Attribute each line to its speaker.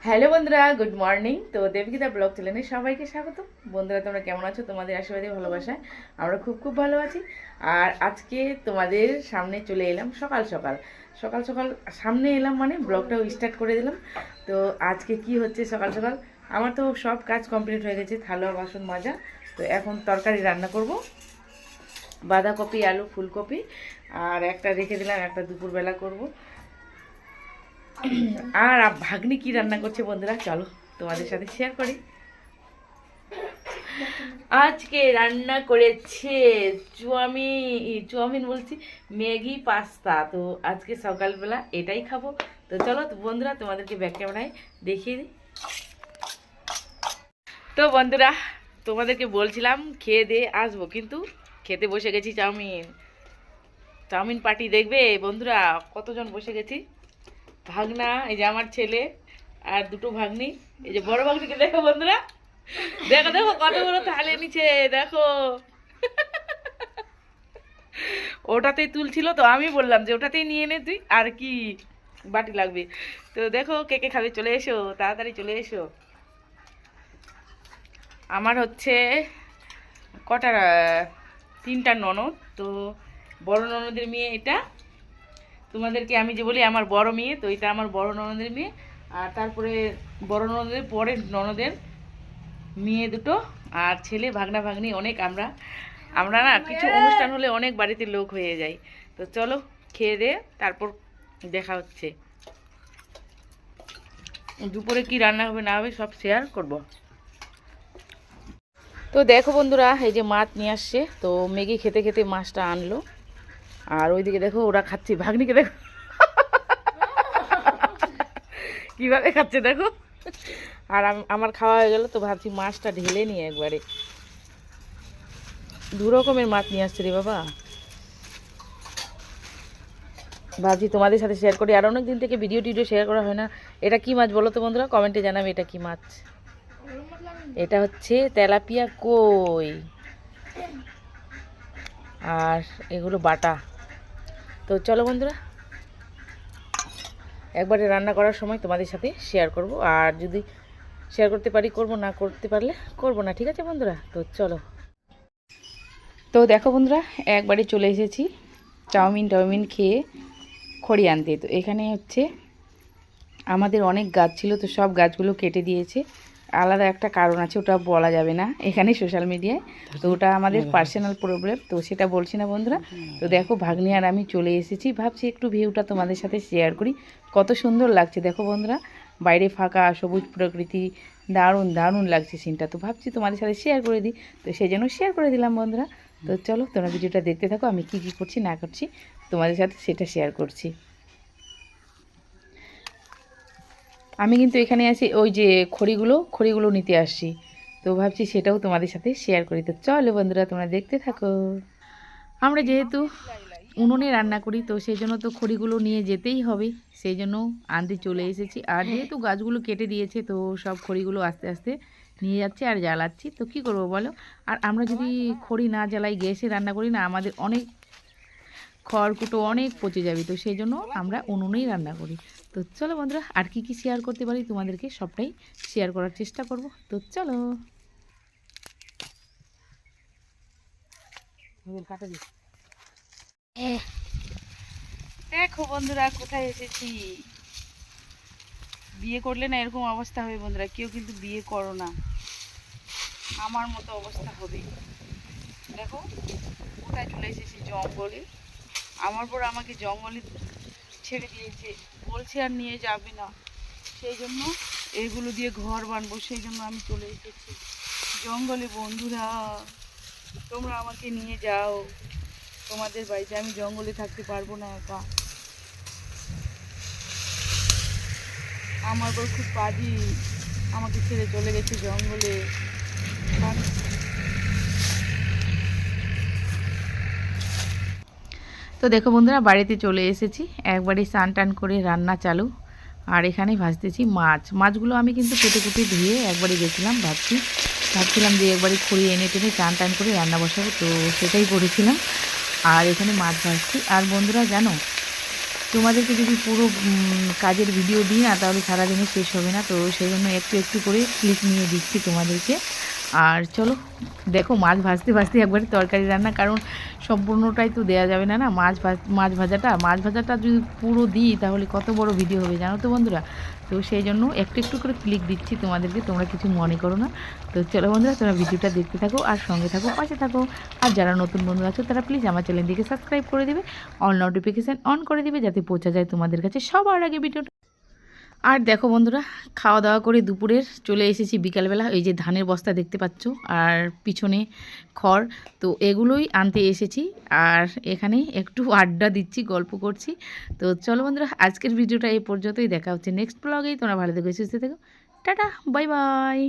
Speaker 1: Hello বন্ধুরা, good morning. তো দেবগীতা blog চ্যানেলে সবাইকে স্বাগত। বন্ধুরা, তোমরা কেমন আছো? তোমাদের আশীর্বাদে ভালোবাসায় আমরা খুব খুব ভালো আছি। আর আজকে তোমাদের সামনে চলে এলাম সকাল সকাল সকাল সকাল সামনে এলাম, মানে ব্লগটাও স্টার্ট করে দিলাম। তো আজকে কি হচ্ছে সকাল সকাল, আমার তো সব কাজ কমপ্লিট হয়ে গেছে, থালা বাসন মাজা। তো এখন তরকারি রান্না করব, বাঁধাকপি, আলু, ফুলকপি, আর একটা রেখে দিলাম, একটা দুপুরবেলা করব। আর ভাগ্নি কি রান্না করছে বন্ধুরা, চলো তোমাদের সাথে শেয়ার করি। আজকে রান্না করেছে চাউমিন বলছি, ম্যাগি পাস্তা। তো আজকে সকালবেলা এটাই খাবো। তো চলো তো বন্ধুরা, তোমাদেরকে ব্যাক ক্যামেরায় দেখিয়ে দিই। তো বন্ধুরা, তোমাদেরকে বলছিলাম খেয়ে দিয়ে আসবো, কিন্তু খেতে বসে গেছি চাউমিন। চাউমিন পার্টি দেখবে বন্ধুরা, কতজন বসে গেছি। ভাগনা, এই যে আমার ছেলে, আর দুটো ভাগ্নি। এই যে বড় ভাগ্নিকে দেখো বন্ধুরা, দেখো দেখো কত বড় থালে নিচে, দেখো। ওটাতেই তুলছিল, তো আমি বললাম যে ওটাতেই নিয়ে নে তুই, আর কি বাটি লাগবে। তো দেখো কে কে খাবে, চলে এসো, তাড়াতাড়ি চলে এসো। আমার হচ্ছে কটা, তিনটা ননদ। তো বড় ননদের মেয়ে এটা, তোমাদেরকে আমি যে বলি আমার বড় মেয়ে, তো এটা আমার বড় ননদের মেয়ে। আর তারপরে বড় ননদের পরের ননদের মেয়ে দুটো, আর ছেলে, ভাগনা ভাগ্নি অনেক। আমরা আমরা না কিছু অনুষ্ঠান হলে অনেক বাড়িতে লোক হয়ে যায়। তো চলো খেয়ে দে, তারপর দেখা হচ্ছে। দুপুরে কি রান্না হবে না হবে সব শেয়ার করব। তো দেখো বন্ধুরা, এই যে মাছ নিয়ে আসছে, তো ম্যাগি খেতে খেতে মাছটা আনলো। আর ওইদিকে দেখো ওরা খাচ্ছে, ভাগ্নিকে দেখো কিভাবে খাচ্ছে দেখো। আর আমার খাওয়া হয়ে গেল, তো ভাবছি মাছটা ঢেলে নিয়ে একবারে। দু রকমের মাছ নিয়ে আসছে রে বাবা, ভাবছি তোমাদের সাথে শেয়ার করি। আর অনেক দিন থেকে ভিডিও টিডিও শেয়ার করা হয় না। এটা কি মাছ বলো তো বন্ধুরা, কমেন্টে জানাবে এটা কি মাছ। এটা হচ্ছে তেলাপিয়া কই, আর এগুলো বাটা। তো চলো বন্ধুরা, একবারে রান্না করার সময় তোমাদের সাথে শেয়ার করব। আর যদি শেয়ার করতে পারি করব, না করতে পারলে করব না, ঠিক আছে বন্ধুরা। তো চলো। তো দেখো বন্ধুরা, একবারে চলে এসেছি চাউমিন খেয়ে খড়ি আনতে। তো এখানে হচ্ছে আমাদের অনেক গাছ ছিল, তো সব গাছগুলো কেটে দিয়েছে। আলাদা একটা কারণ আছে, ওটা বলা যাবে না এখানে সোশ্যাল মিডিয়ায়। তো ওটা আমাদের পার্সোনাল প্রবলেম, তো সেটা বলছি না বন্ধুরা। তো দেখো ভাগ্নি আর আমি চলে এসেছি, ভাবছি একটু ভিউটা তোমাদের সাথে শেয়ার করি। কত সুন্দর লাগছে দেখো বন্ধুরা, বাইরে ফাঁকা সবুজ প্রকৃতি, দারুণ দারুণ লাগছে সিনটা। তো ভাবছি তোমাদের সাথে শেয়ার করে দিই, তো সেই জন্য শেয়ার করে দিলাম বন্ধুরা। তো চলো তোমরা ভিডিওটা দেখতে থাকো, আমি কি কি করছি না করছি তোমাদের সাথে সেটা শেয়ার করছি। আমি কিন্তু এখানে আছি ওই যে খড়িগুলো নিতে আসছি, তো ভাবছি সেটাও তোমাদের সাথে শেয়ার করি। তো চলো বন্ধুরা, তোমরা দেখতে থাকো। আমরা যেহেতু উনুনে রান্না করি, তো সেই জন্য তো খড়িগুলো নিয়ে যেতেই হবে, সেই জন্য আনতে চলে এসেছি। আর যেহেতু গাছগুলো কেটে দিয়েছে, তো সব খড়িগুলো আস্তে আস্তে নিয়ে যাচ্ছে আর জ্বালাচ্ছি। তো কি করব বলো। আর আমরা যদি খড়ি না জ্বালাই, গ্যাসে রান্না করি না, আমাদের অনেক খড়কুটো অনেক পচে যাবে। তো সেই জন্য আমরা উনুনেই রান্না করি। তো চলো বন্ধুরা, আর কি কি শেয়ার করতে পারি তোমাদেরকে সবটাই শেয়ার করার চেষ্টা করব। তো চলো। দেখো বন্ধুরা কোথায় এসেছি। বিয়ে করলে না এরকম অবস্থা হবে বন্ধুরা, কেউ কিন্তু বিয়ে করো না, আমার মতো অবস্থা হবে। দেখো কোথায় চলে এসেছি, জঙ্গলে। আমার পর আমাকে জঙ্গলে ছেড়ে দিয়েছে, বলছে আর নিয়ে যাবে না। সেই জন্য এগুলো দিয়ে ঘর বানবো, সেই জন্য আমি চলে এসেছি জঙ্গলে। বন্ধুরা তোমরা আমাকে নিয়ে যাও তোমাদের বাড়িতে, আমি জঙ্গলে থাকতে পারবো না একা। আমার বর খুব বাজি, আমাকে ছেড়ে চলে গেছে জঙ্গলে। তো দেখো বন্ধুরা, বাড়িতে চলে এসেছি, একবারে স্নান টান করে রান্না চালু। আর এখানে ভাজতেছি মাছগুলো আমি কিন্তু কেটে কুটে ধুয়ে একবারে গেছিলাম, ভাবছিলাম যে একবারে খড়ি এনে টেনে চান টান করে রান্না বসাবো, তো সেটাই করেছিলাম। আর এখানে মাছ ভাজছি। আর বন্ধুরা জানো, তোমাদেরকে যদি পুরো কাজের ভিডিও দিই না তাহলে সারাদিনে শেষ হবে না, তো সেই জন্য একটু একটু করে ক্লিপ নিয়ে দিচ্ছি তোমাদেরকে। আর চলো দেখো, মাছ ভাজতে ভাজতে একবারে তরকারি রান্না, কারণ সম্পূর্ণটাই তো দেওয়া যাবে না না। মাছ ভাজাটা যদি পুরো দিই তাহলে কত বড় ভিডিও হবে জানো তো বন্ধুরা। তো সেই জন্য একটু একটু করে ক্লিক দিচ্ছি তোমাদেরকে, তোমরা কিছু মনে করো না। তো চলো বন্ধুরা, তোমরা ভিডিওটা দেখতে থাকো আর সঙ্গে থাকো, পাশে থাকো। আর যারা নতুন বন্ধু আছো তারা প্লিজ আমার চ্যানেলটিকে সাবস্ক্রাইব করে দেবে, অল নোটিফিকেশান অন করে দেবে, যাতে পৌঁছা যায় তোমাদের কাছে সবার আগে ভিডিওটা। আর দেখো বন্ধুরা, খাওয়া দাওয়া করে দুপুরের চলে এসেছি বিকালবেলা। এই যে ধানের বস্তা দেখতে পাচ্ছ আর পিছনে খড়, তো এগুলোই আনতে এসেছি। আর এখানে একটু আড্ডা দিচ্ছি, গল্প করছি। তো চলো বন্ধুরা, আজকের ভিডিওটা এই পর্যন্তই। দেখা হচ্ছে নেক্সট ব্লগেই। তোমরা ভালো থেকো, সুস্থ থেকো, টাটা, বাই বাই।